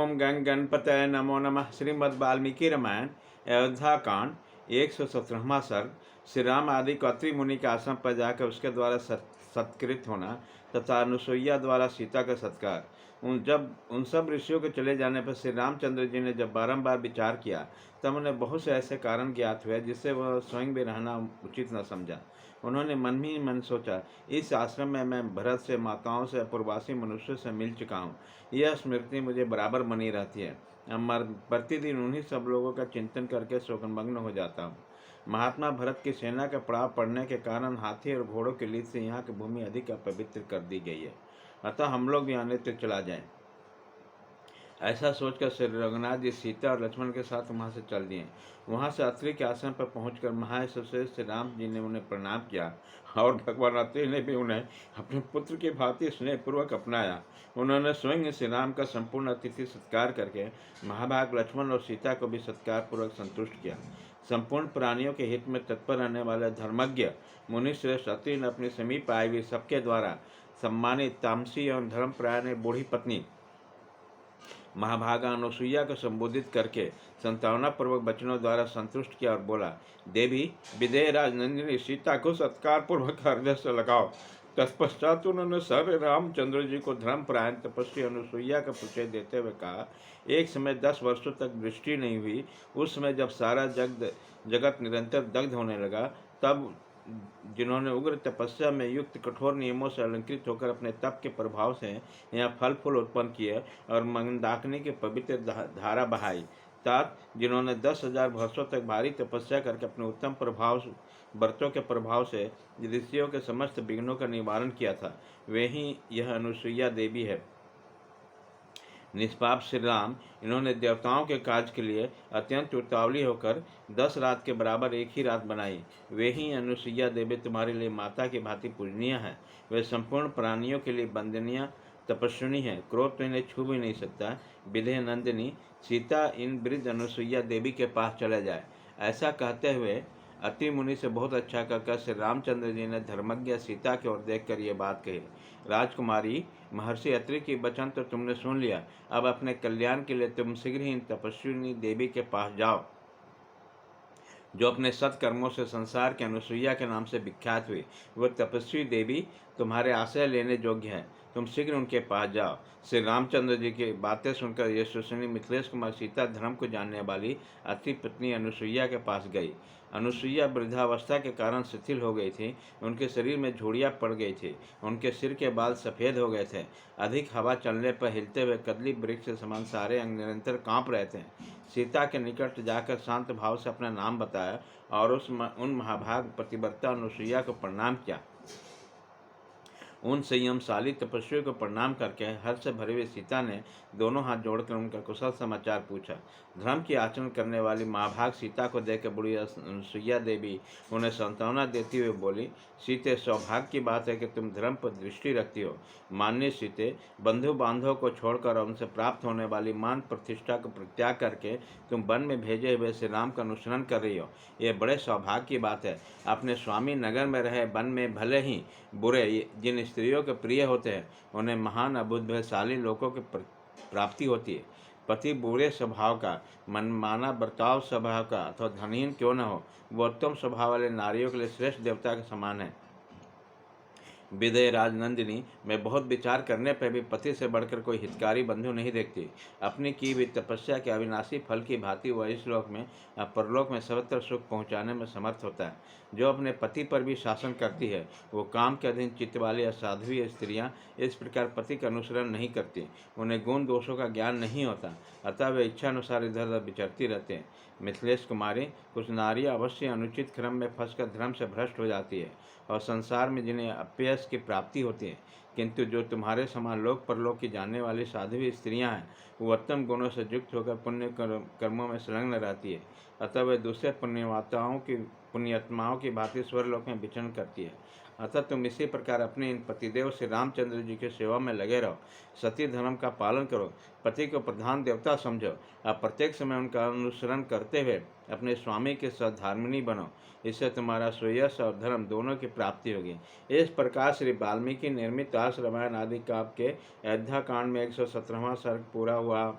ओम गंग गणपतये नमो नमः। श्रीमद् वाल्मीकि रामायण अयोध्या कांड 117वां सर्ग। श्री राम आदि को अत्रि मुनि के आश्रम पर जाकर उसके द्वारा सत्कृत होना तथा अनुसुईया द्वारा सीता का सत्कार। उन सब ऋषियों के चले जाने पर श्री रामचंद्र जी ने जब बारंबार विचार किया तब उन्हें बहुत से ऐसे कारण ज्ञात हुए जिससे वह स्वयं भी रहना उचित न समझा। उन्होंने मन ही मन सोचा, इस आश्रम में मैं भरत से, माताओं से, अपूर्वासी मनुष्यों से मिल चुका हूँ। यह स्मृति मुझे बराबर बनी रहती है। प्रतिदिन उन्हीं सब लोगों का चिंतन करके शोकमग्न हो जाता हूँ। महात्मा भरत की सेना का पड़ाव पड़ने के कारण हाथी और घोड़ों के लीद से यहाँ की भूमि अधिक अपवित्र कर दी गई है। अतः हम लोग भी अन्यत्र चला जाएं। ऐसा सोचकर श्री रघुनाथ जी सीता और लक्ष्मण के साथ वहां से चल दिए। वहां से अत्रि के आश्रम पर पहुंचकर महायशस्वी श्री राम जी ने उन्हें प्रणाम किया और भगवान अत्रि ने भी उन्हें अपने पुत्र की भांति स्नेहपूर्वक अपनाया। उन्होंने स्वयं श्री राम का संपूर्ण अतिथि सत्कार करके महाभाग लक्ष्मण और सीता को भी सत्कारपूर्वक संतुष्ट किया। संपूर्ण प्राणियों के हित में तत्पर रहने वाले धर्मज्ञ मुनिश्रेष्ठ अत्रि ने अपनी समीप आई हुई सबके द्वारा सम्मानित तामसी एवं धर्मप्राय बूढ़ी पत्नी महाभागा अनुसुईया को संबोधित करके संतावना पूर्वक वचनों द्वारा संतुष्ट किया और बोला, देवी विदेह राजनंदिनी सीता को सत्कार पूर्वक हृदय से लगाओ। तत्पश्चात उन्होंने सर रामचंद्र जी को धर्मपरायण तपस्वी अनुसुईया का परिचय देते हुए कहा, एक समय 10 वर्षों तक दृष्टि नहीं हुई। उस समय जब सारा जगत निरंतर दग्ध होने लगा, तब जिन्होंने उग्र तपस्या में युक्त कठोर नियमों से अलंकृत होकर अपने तप के प्रभाव से यहाँ फल फूल उत्पन्न किए और मंदाकिनी के पवित्र धारा बहाई, तात जिन्होंने 10,000 वर्षों तक भारी तपस्या करके अपने उत्तम प्रभाव व्रतों के प्रभाव से ऋषियों के समस्त विघ्नों का निवारण किया था, वे ही यह अनुसुईया देवी है। निष्पाप श्री राम, इन्होंने देवताओं के कार्य के लिए अत्यंत उतावली होकर 10 रात के बराबर एक ही रात बनाई। वे ही अनुसुईया देवी तुम्हारे लिए माता की भांति पूजनीय है। वे संपूर्ण प्राणियों के लिए वंदनीय तपस्विनी है। क्रोध तो इन्हें छू भी नहीं सकता। विदेह नंदिनी सीता इन वृद्ध अनुसुईया देवी के पास चले जाए। ऐसा कहते हुए अति मुनि से बहुत अच्छा कहकर श्री रामचंद्र जी ने धर्मज्ञ सीता की ओर देखकर ये बात कही, राजकुमारी, महर्षि अत्रि की वचन तो तुमने सुन लिया। अब अपने कल्याण के लिए तुम शीघ्र ही तपस्विनी देवी के पास जाओ, जो अपने सत्कर्मों से संसार के अनुसुईया के नाम से विख्यात हुई। वह तपस्वी देवी तुम्हारे आश्रय लेने योग्य है। तुम शीघ्र उनके पास जाओ। श्री रामचंद्र जी की बातें सुनकर यशस्विनी मिथिलेश कुमार सीता धर्म को जानने वाली अति पत्नी अनुसुईया के पास गई। अनुसुईया वृद्धावस्था के कारण शिथिल हो गई थी। उनके शरीर में झुर्रियाँ पड़ गई थी। उनके सिर के बाल सफ़ेद हो गए थे। अधिक हवा चलने पर हिलते हुए कदली वृक्ष के समान सारे अंग निरंतर काँप रहे थे। सीता के निकट जाकर शांत भाव से अपना नाम बताया और उन महाभाग पतिव्रता अनुसुईया को प्रणाम किया। उन संयमशाली तपस्वियों को प्रणाम करके हर्ष से भरे हुए सीता ने दोनों हाथ जोड़कर उनका कुशल समाचार पूछा। धर्म की आचरण करने वाली महाभाग सीता को देखकर बुढ़ी अनुसुईया देवी उन्हें सांत्वना देती हुए बोली, सीते, सौभाग्य की बात है कि तुम धर्म पर दृष्टि रखती हो। मान्य सीते, बंधु बांधवों को छोड़कर उनसे प्राप्त होने वाली मान प्रतिष्ठा को परित्याग करके तुम वन में भेजे हुए श्री राम का अनुसरण कर रही हो। यह बड़े सौभाग्य की बात है। अपने स्वामी नगर में रहे वन में भले ही बुरे जिन स्त्रियों के प्रिय होते हैं, उन्हें महान अभुतशाली लोगों की प्राप्ति होती है। पति बुरे स्वभाव का, मनमाना बर्ताव स्वभाव का अथवा धनहीन क्यों न हो, वो उत्तम स्वभाव वाले नारियों के लिए श्रेष्ठ देवता के समान है। विदेह राजनंदिनी, मैं बहुत विचार करने पर भी पति से बढ़कर कोई हितकारी बंधु नहीं देखती। अपनी की हुई तपस्या के अविनाशी फल की भांति वह इस लोक में परलोक में सर्वत्र सुख पहुँचाने में समर्थ होता है। जो अपने पति पर भी शासन करती है, वो काम के अधीन चित्त वाली असाध्वी स्त्रियाँ इस प्रकार पति का अनुसरण नहीं करती। उन्हें गुण दोषों का ज्ञान नहीं होता, अतः वे इच्छानुसार इधर उधर विचरती रहते हैं। मिथिलेश कुमारी, कुछ नारियाँ अवश्य अनुचित क्रम में फंसकर धर्म से भ्रष्ट हो जाती है और संसार में जिन्हें अपयश की प्राप्ति होती है, किंतु जो तुम्हारे समान लोक परलोक की जानने वाली साध्वी स्त्रियां हैं, वो उत्तम गुणों से युक्त होकर पुण्य कर्मों में संलग्न रहती है। अतः वे दूसरे पुण्यात्माओं की भांति स्वर्लोक में विचरण करती है। अतः तुम इसी प्रकार अपने इन पतिदेव श्री रामचंद्र जी की सेवा में लगे रहो। सती धर्म का पालन करो, पति को प्रधान देवता समझो और प्रत्येक समय उनका अनुसरण करते हुए अपने स्वामी के सद्धार्मिणी बनो। इससे तुम्हारा श्रेयस और धर्म दोनों की प्राप्ति होगी। इस प्रकार श्री वाल्मीकि निर्मित आस रामायण आदि काव्य के अयोध्या कांड में 117वां सर्ग पूरा हुआ।